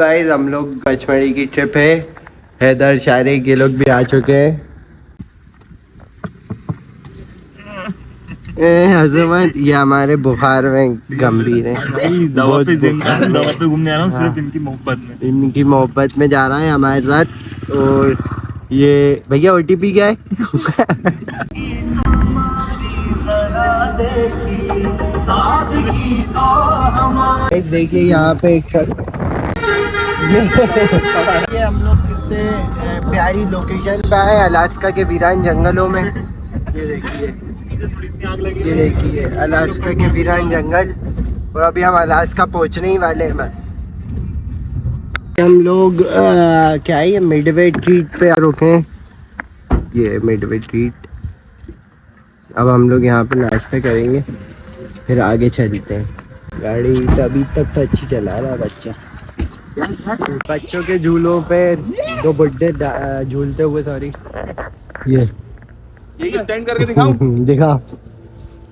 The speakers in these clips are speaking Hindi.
गाइस हम लोग पचमढ़ी की ट्रिप है। हैदर शारिक ये लोग भी आ चुके हैं। हजमत ये हमारे बुखार में गंभीर है। दवा पे घूमने आ रहा हूँ सिर्फ इनकी मोहब्बत में जा रहा है हमारे साथ। और ये भैया OTP क्या है? देखिए यहाँ पे एक ये हम लोग कितने प्यारी लोकेशन पे है, अलास्का के वीरान जंगलों में। ये देखिए अलास्का के वीरान जंगल। और अभी हम अलास्का पहुंचने ही वाले हैं बस। हम लोग क्या है ये मिडवे ट्रीट पे रुके हैं। ये मिडवे ट्रीट। अब हम लोग यहाँ पे नाश्ता करेंगे फिर आगे चलते हैं। गाड़ी अभी तक तो अच्छी चला रहा है बच्चा। बच्चों के झूलों पे दो बुड्ढे झूलते हुए। सॉरी ये स्टैंड करके दिखाऊं? दिखा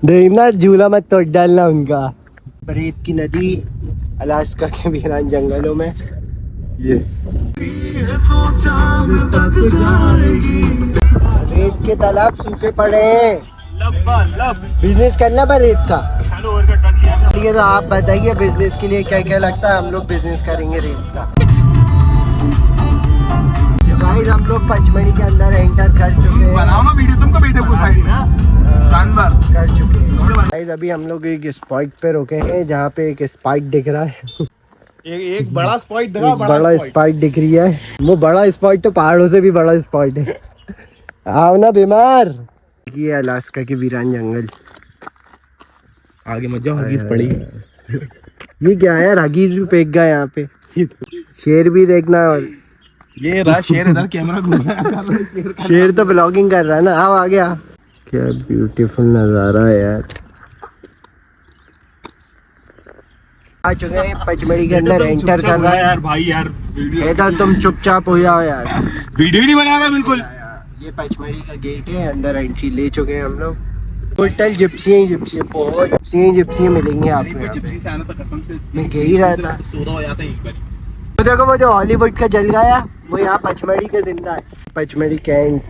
देखना, झूला मत तोड़ डालना उनका। बरेत की नदी अलास्का के वीरान जंगलों में। ये रेत के तालाब सूखे पड़े हैं। बिजनेस करना पर रेत का। ठीक है तो आप बताइए बिजनेस के लिए क्या क्या लगता है। हम लोग बिजनेस करेंगे रेत का। गाइस हम लोग पचमढ़ी के अंदर एंटर कर चुके हैं। बनाओ ना वीडियो, तुमको बैठे को साइड में जानवर कर चुके हैं। गाइस अभी हम लोग एक स्पॉट पे रुके हैं जहाँ पे एक स्पाइक दिख रहा है। एक बड़ा स्पॉट दिखा, बड़ा स्पॉट दिख रही है। वो बड़ा स्पॉट तो पहाड़ों से भी बड़ा स्पॉट है। आओ ना बीमार। ये अलास्का के वीरान जंगल। आगे मत जाओ, हगीज पड़ी। ये क्या है यार, हगीज भी फेंक गया यहाँ पे। शेर भी देखना। और ये रहा शेर, इधर कैमरा घूम रहा है। शेर तो ब्लॉगिंग कर रहा है ना। आओ आ गया। क्या ब्यूटीफुल नजारा है यार। आ चुके हैं पचमढ़ी के अंदर एंटर कर रहा है यार। भाई यार इधर तुम चुपचाप हो जाओ यार। वीडियो नहीं बना रहा बिल्कुल। ये पचमढ़ी का गेट है, अंदर एंट्री ले चुके हैं हम लोग। टोटल जिप्सी मिलेंगे आपको यहाँ पे। मैं कह ही रहा था तो देखो वो जो हॉलीवुड का जल गया वो यहाँ पचमढ़ी का जिंदा है। पचमढ़ी कैंट।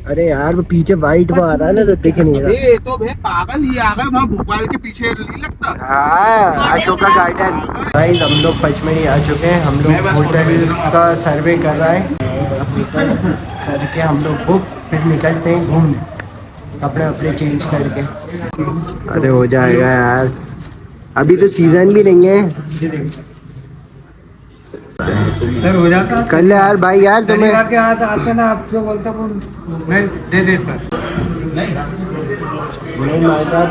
अरे यार वो पीछे वाइट वो आ रहा है ना तो दिख नहीं रहा। ये तो भाई पागल ये आ गया वहाँ भोपाल के पीछे नहीं लगता। हाँ अशोका गार्डन। भाई हम लोग पचमढ़ी आ चुके हैं। हम लोग होटल का सर्वे कर रहा है। होटल करके हम लोग बुक फिर निकलते हैं घूमने, कपड़े वपड़े चेंज करके। अरे हो जाएगा यार, अभी तो सीजन भी नहीं है। सर हो जाता कल यार भाई यार तुम्हें के हाथ आते ना आप जो बोलते मैं दे दे सर।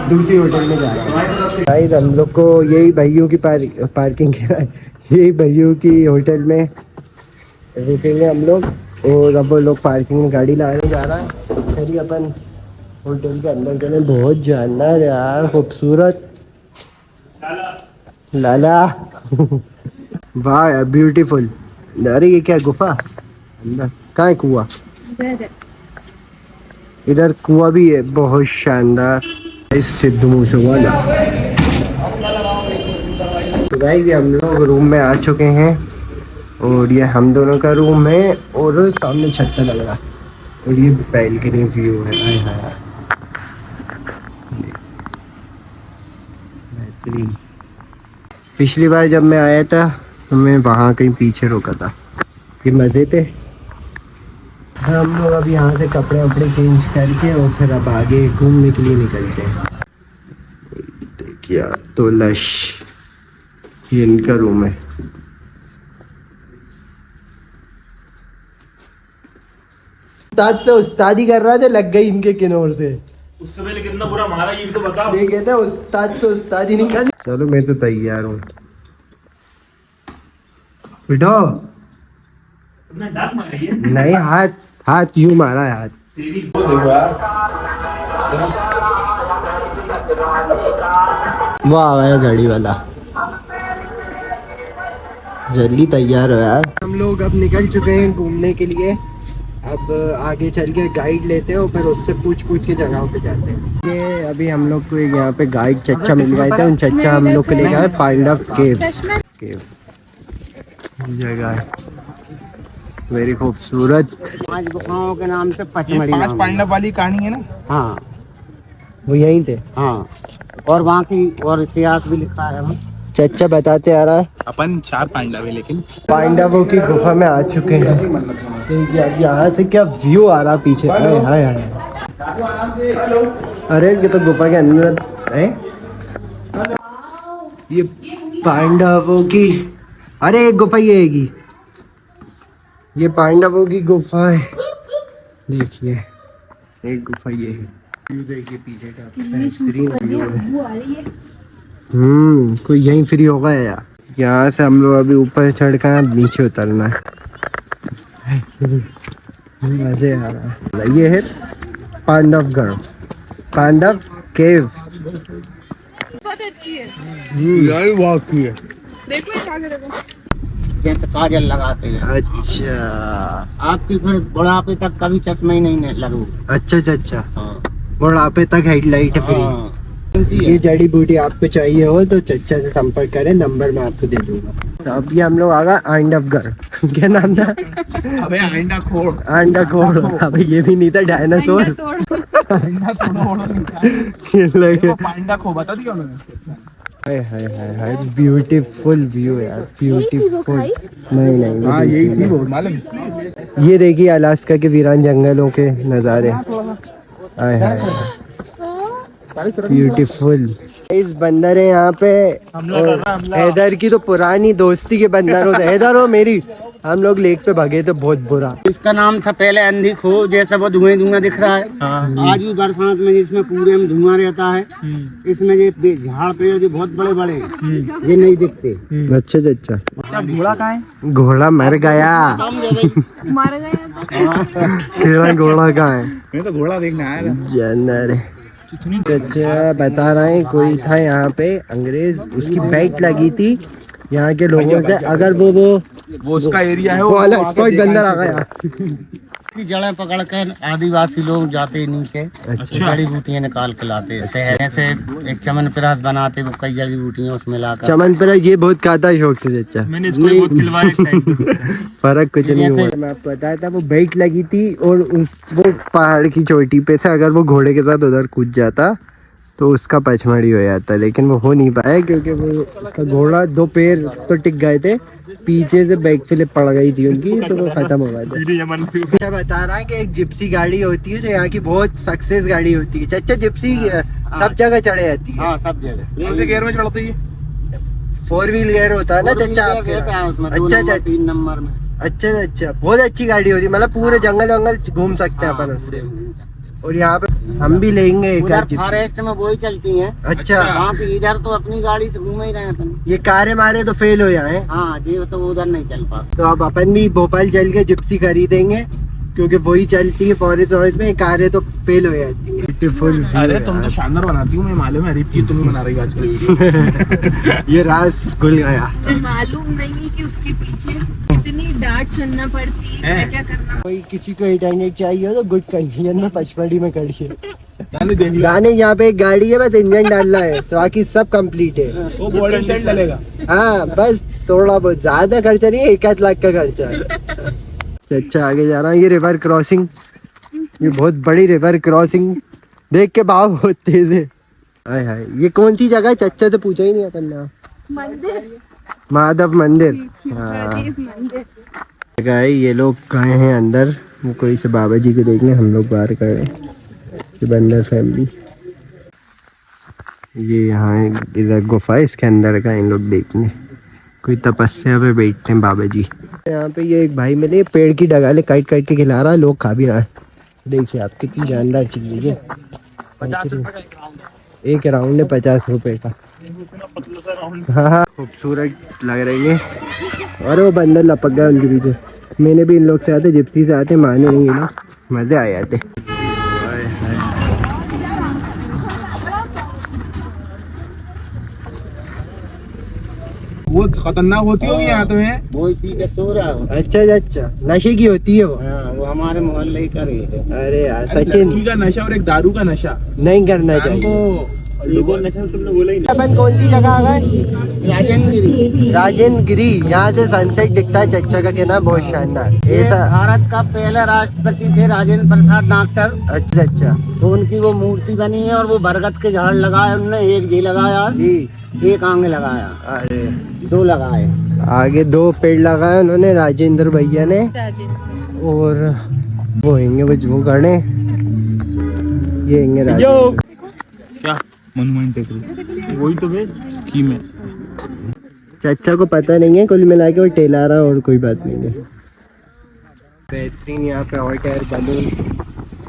दूसरी होटल में जा रहा है। भाई हम लोग को यही भैयों की पार्किंग यही भैयों की होटल में रुकेंगे हम लोग। और अब वो लोग पार्किंग में गाड़ी लाने जा रहा है। फिर अपन होटल के अंदर चले। बहुत जानदार यार, खूबसूरत लाला। वाह यार ब्यूटीफुल। अरे ये क्या गुफा अंदर कहाँ है? कुआं इधर कुआं भी है, बहुत शानदार। इस सिद्धू मूसे वाला। तो गाइस हम लोग रूम में आ चुके हैं और ये हम दोनों का रूम है और सामने छत लग रहा है और ये बैल्कनी व्यू है। हाय हाय बेहतरीन। पिछली बार जब मैं आया था तो मैं वहाँ कहीं पीछे रुका था। ये मज़े पे हम लोग अब यहाँ से कपड़े वपड़े चेंज करके और फिर अब आगे घूमने के लिए निकलते हैं। देखिए तो लश ये इनका रूम है। उस्ताद से उस्तादी कर रहा था, लग गई इनके किनोर से। उससे पहले कितना बुरा मारा ये भी तो बताओ। ये कहते हैं उस्ताद से उस्तादी नहीं करनी। चलो मैं तो तैयार हूँ। बिठो नहीं, हाथ यूं मारा है। हाथ वो आ गया गाड़ी वाला। जल्दी तैयार हो यार। हम लोग अब निकल चुके हैं घूमने के लिए। अब आगे चल के गाइड लेते हैं और फिर उससे पूछ के जगहों पे जाते हैं। ये अभी हम लोग को यहाँ पे गाइड चच्चा मिल गए थे। उन चच्चा हम लोग को ले गए पांडव केव। जगह है वेरी खूबसूरत। 5 गुफाओं के नाम से पचमढ़ी 5 नाम पांडव वाली कहानी है ना। हाँ वो यहीं थे। हाँ, और वहाँ की और इतिहास भी लिखा है वहाँ। चच्चा बताते आ रहा है। अपन 4 पांडव है, लेकिन पांडवों की गुफा में आ चुके हैं। देखिए अब यहाँ से क्या व्यू आ रहा पीछे। हाय हाय हाय, अरे ये तो गुफा के अंदर है। ये पांडवों की, अरे एक गुफा ये हैगी, ये पांडवों की गुफा है। देखिए एक गुफा ये है। व्यू देखिए पीछे का, बेहतरीन व्यू है। कोई यहीं फ्री होगा यार। यहाँ से हम लोग अभी ऊपर चढ़ कर नीचे उतरना है। मजे आ रहा है। ये है पांडवगढ़, पांडव केव। बहुत अच्छी है। यही वाकई है। देखो ये क्या करेगा। जैसे काजल लगाते हैं। अच्छा आपकी फिर बुढ़ापे तक कभी चश्मा ही नहीं लगू। अच्छा अच्छा अच्छा, हाँ। बुढ़ापे तक हेडलाइट फ्री। हाँ। ये जड़ी बूटी आपको चाहिए हो तो चच्चा से संपर्क करें, नंबर मैं आपको दे दूंगा। तो अभी हम लोग आ गए आंडवगढ़। क्या नाम था? अबे आंडा खोड़। अंडा खोड़। अबे ये भी नहीं था, डायनासोर। पांडा खो बता दिया उन्होंने। हाय हाय हाय हाय, ब्यूटीफुल व्यू यार, ब्यूटीफुल। नहीं नहीं, हाँ यही थी वो मालूम। ये देखिए अलास्का के वीरान जंगलों के नज़ारे। हाय हाय ब्यूटीफुल। इस बंदर है यहाँ पे। हैदर की तो पुरानी दोस्ती के बंदर होते। हैदर हो मेरी, हम लोग लेक पे भागे तो बहुत बुरा। इसका नाम था पहले अंधी खो, जैसे वो धुआं धुआं दिख रहा है। आज भी बरसात में जिसमें पूरे में धुआं रहता है, इसमें ये झाड़ पेड़ जो बहुत बड़े बड़े ये नहीं दिखते। अच्छा अच्छा, घोड़ा कहाँ है? घोड़ा मर गया। मारा गया। तेरा घोड़ा कहाँ है? मैं तो घोड़ा देखने आया था। जानवर। अच्छा बता रहे हैं, कोई था यहाँ पे अंग्रेज, उसकी बेट लगी थी यहाँ के लोगों से। अगर वो उसका एरिया है, वो वाला स्पॉट अंदर आ गया। की जड़ें पकड़ कर आदिवासी लोग जाते नीचे। अच्छा। जड़ी बूटियाँ निकाल के लाते शहर से। एक चमनप्राश बनाते, वो कई जड़ी बूटियाँ उसमें लाकर। चमनप्राश ये बहुत खाता है शौक से चच्चा। मैंने इसको बहुत खिलवाया। फर्क कुछ नहीं हुआ। मैं आपको बताया था वो बेट लगी थी और वो पहाड़ की चोटी पे से अगर वो घोड़े के साथ उधर कूद जाता तो उसका पचमढ़ी हो जाता, लेकिन वो हो नहीं पाया क्योंकि वो उसका घोड़ा 2 पैर तो टिक गए थे, पीछे से बैक फ्लिप पड़ गई थी उनकी, तो वो खत्म हो गए थे। अच्छा बता रहा है कि एक जिप्सी गाड़ी होती है जो यहाँ की बहुत सक्सेस गाड़ी होती है। चच्चा जिप्सी सब जगह चढ़े जाती है। हाँ सब जगह। कौन से गियर में चढ़ती है? 4 व्हील गियर होता है ना चच्चा आपके? अच्छा अच्छा, 3 नंबर में। अच्छा अच्छा, बहुत अच्छी गाड़ी होती है। मतलब पूरे जंगल वंगल घूम सकते हैं अपन उससे। और यहाँ पे हम भी लेंगे एक फॉरेस्ट में वही चलती हैं। अच्छा, बाकी इधर तो अपनी गाड़ी से घूम ही रहे हैं अपन। ये कारें मारे तो फेल हो जाए। हाँ जी, तो उधर नहीं चल पाता। तो अब अपन भी भोपाल चल के जिप्सी खरीदेंगे क्योंकि वही चलती है फॉरेस्ट में। कारें तो फेल हो जाती है। ब्यूटीफुल। अरे तुम तो शानदार बनाती हूँ, मैं मालूम है। रिप की तुम ही बना रही हो आजकल वीडियो। ये राज खुल गया। मालूम नहीं कि उसके पीछे कितनी डांट सुनना पड़ती है, क्या करना। कोई किसी को इंटरनेट चाहिए हो तो गुड कंडीशन में पचमढ़ी में करिए। गाने देख लो। गाने यहाँ पे एक गाड़ी है, बस इंजन डालना है, बाकी सब कंप्लीट है। वो बॉडी शेड डलेगा। हाँ बस थोड़ा बहुत, ज्यादा खर्चा नहीं है, 1 लाख का खर्चा है। अच्छा आगे जा रहा है। ये रिवर क्रॉसिंग, ये बहुत बड़ी रिवर क्रॉसिंग, देख के भाव बहुत तेज है। हाय हाय, ये कौन सी जगह है? चच्चा से पूछा ही नहीं अपन ने। मंदिर, माधव मंदिर। हाँ महादेव मंदिर। जगह है। ये लोग गए हैं अंदर, वो कोई से बाबा जी को देखने, हम लोग बाहर गए। ये बंदर फैमिली, ये यहाँ इधर गुफा है, इसके अंदर का इन लोग देखने। कोई तपस्या पे बैठते हैं बाबा जी। यहाँ पे ये एक भाई मिले, पेड़ की डगाले काट काट के खिला रहा है, लोग खा भी रहा है। देखिए आप कितनी जानदार चीज है। 50 रुपए एक राउंड है, 50 रुपए का। हाँ खूबसूरत लग रही है। और वो बंदर लपक गया उनके पीछे। मैंने भी इन लोग से आते, जिप्सी से आते, माने नहीं ना, मजे आ जाते। वो खतरनाक होती होगी यहाँ तो है। वो पी के सो रहा है। अच्छा अच्छा, नशे की होती है वो। हाँ, वो हमारे मोहल्ले ही कर रही है। अरे यार सचिन, लड़की का नशा और एक दारू का नशा नहीं करना इंसान चाहिए। को एक और नशा तुमने बोला ही नहीं। अपन कौन सी जगह आ गए? राजेंद्र राजेंद्र गिरी। यहाँ से सनसेट दिखता है चच्चा का कहना बहुत शानदार। ये भारत का पहला राष्ट्रपति थे राजेंद्र प्रसाद डॉक्टर। अच्छा अच्छा तो उनकी वो मूर्ति बनी है और वो बरगद के झाड़ लगाए उनने, एक जी लगाया, जी। एक आंगे लगाया, अरे 2 लगाए। आगे 2 पेड़ लगाए उन्होंने राजेंद्र भैया ने। और वो हैंगे वो गणे, ये हैंगे राजेंद्र। क्या मोन्यूमेंट टेकरी वही तो बे स्कीम है। चच्चा को पता नहीं है, कुल मिला के वो टेला रहा और कोई बात नहीं है। बेहतरीन यहाँ पे हॉट एयर बलून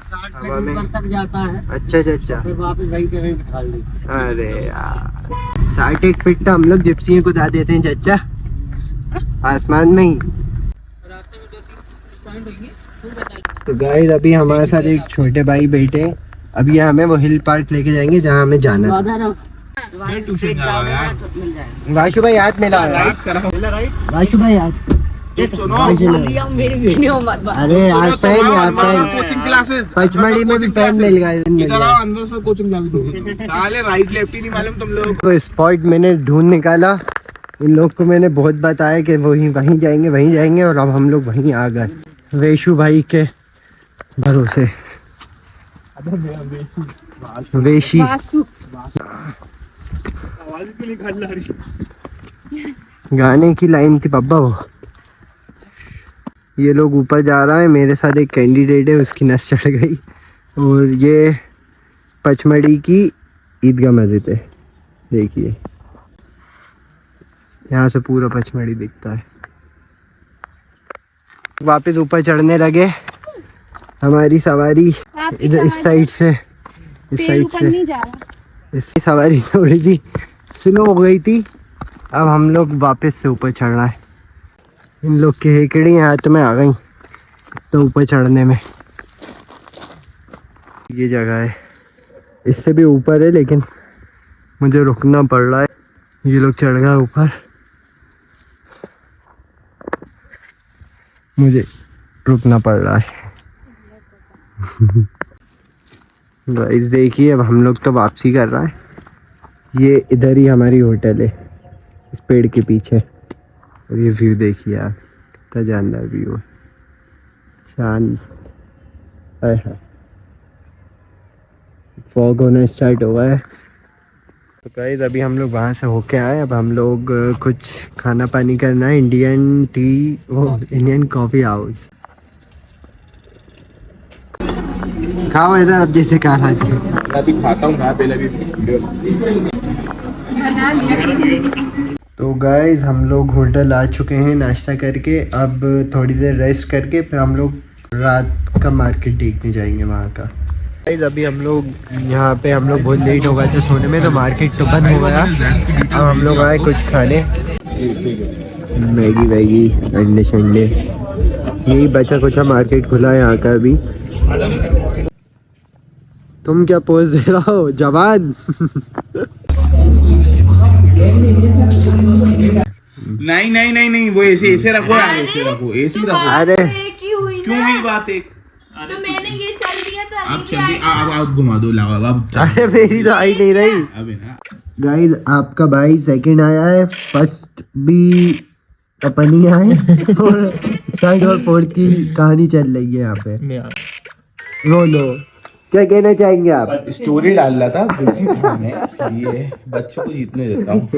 60 फीट ऊपर तक जाता है, अच्छा अच्छा। फिर वापस वहीं के वहीं बिठा दी। अरे यार 60 फीट तो हम लोग जिप्सी को दा देते हैं चच्चा, आसमान में ही। तो गाइस अभी हमारे साथ एक छोटे भाई बैठे हैं। अभी हमें वो हिल पार्क लेके जाएंगे जहाँ हमें जाना था। वाशु भाई हाथ मिला, वाशु भाई हाथ। अरे यार फैन, यार फैन कोचिंग क्लासेस पचमढ़ी में भी फैन मिल गए। इधर आओ अंदर से कोचिंग क्लासेस। साले राइट लेफ्ट ही नहीं मालूम तुम लोग। तो स्पॉट मैंने ढूंढ निकाला। इन लोग को मैंने बहुत बताया कि वहीं जाएंगे और अब हम लोग वहीं आ गए वेशु भाई के भरोसे। वेशी गाने की लाइन थी पापा वो। ये लोग ऊपर जा रहा है, मेरे साथ एक कैंडिडेट है उसकी नस चढ़ गई। और ये पचमढ़ी की ईदगाह मस्जिद है, देखिए यहाँ से पूरा पचमढ़ी दिखता है। वापस ऊपर चढ़ने लगे। हमारी सवारी इधर इस साइड से इसकी सवारी थोड़ी सी स्लो हो गई थी। अब हम लोग वापस से ऊपर चढ़ रहे हैं। इन लोग की हेकड़ी हाथ में आ गई तो ऊपर चढ़ने में। ये जगह है, इससे भी ऊपर है लेकिन मुझे रुकना पड़ रहा है। ये लोग चढ़ गए ऊपर, मुझे रुकना पड़ रहा है। गाइस देखिए अब हम लोग तो वापसी कर रहा है। ये इधर ही हमारी होटल है, इस पेड़ के पीछे। और ये व्यू देखिए यार, कितना जानदार व्यू है। चांद है, फॉग होना स्टार्ट हुआ है। तो गाइस अभी हम लोग वहाँ से होके आए। अब हम लोग कुछ खाना पानी करना है। Indian coffee house. खाओ इधर, अब जैसे खा रहा है। अभी खाता हूँ, पहले भी तो गाइस हम लोग होटल आ चुके हैं नाश्ता करके। अब थोड़ी देर रेस्ट करके फिर हम लोग रात का मार्केट देखने जाएंगे वहाँ का। गाइस अभी हम लोग यहाँ पे बहुत लेट हो गए थे सोने में, तो मार्केट तो बंद हो गया। अब हम लोग आए कुछ खाने, मैगी वैगी अंडे शंडे, यही बचा कुछ मार्केट खुला है यहाँ का अभी। तुम क्या पोज दे रहा हो जवान? नहीं वो ऐसे रखो यार, ऐसे रखो। अरे क्यों हुई बात एक? तो मैंने ये चल दिया तो आप चल दी, आप घुमा दो लावा अब। अरे मेरी तो आई नहीं रही। अबे ना गाइस आपका भाई सेकंड आया है, फर्स्ट भी अपन ही आए और थर्ड और फोर्थ की कहानी चल रही है यहाँ पे। नो क्या कहना चाहेंगे आप? स्टोरी डाल रहा था, बिजी था मैं, इसलिए बच्चों को जीतने देता हूँ।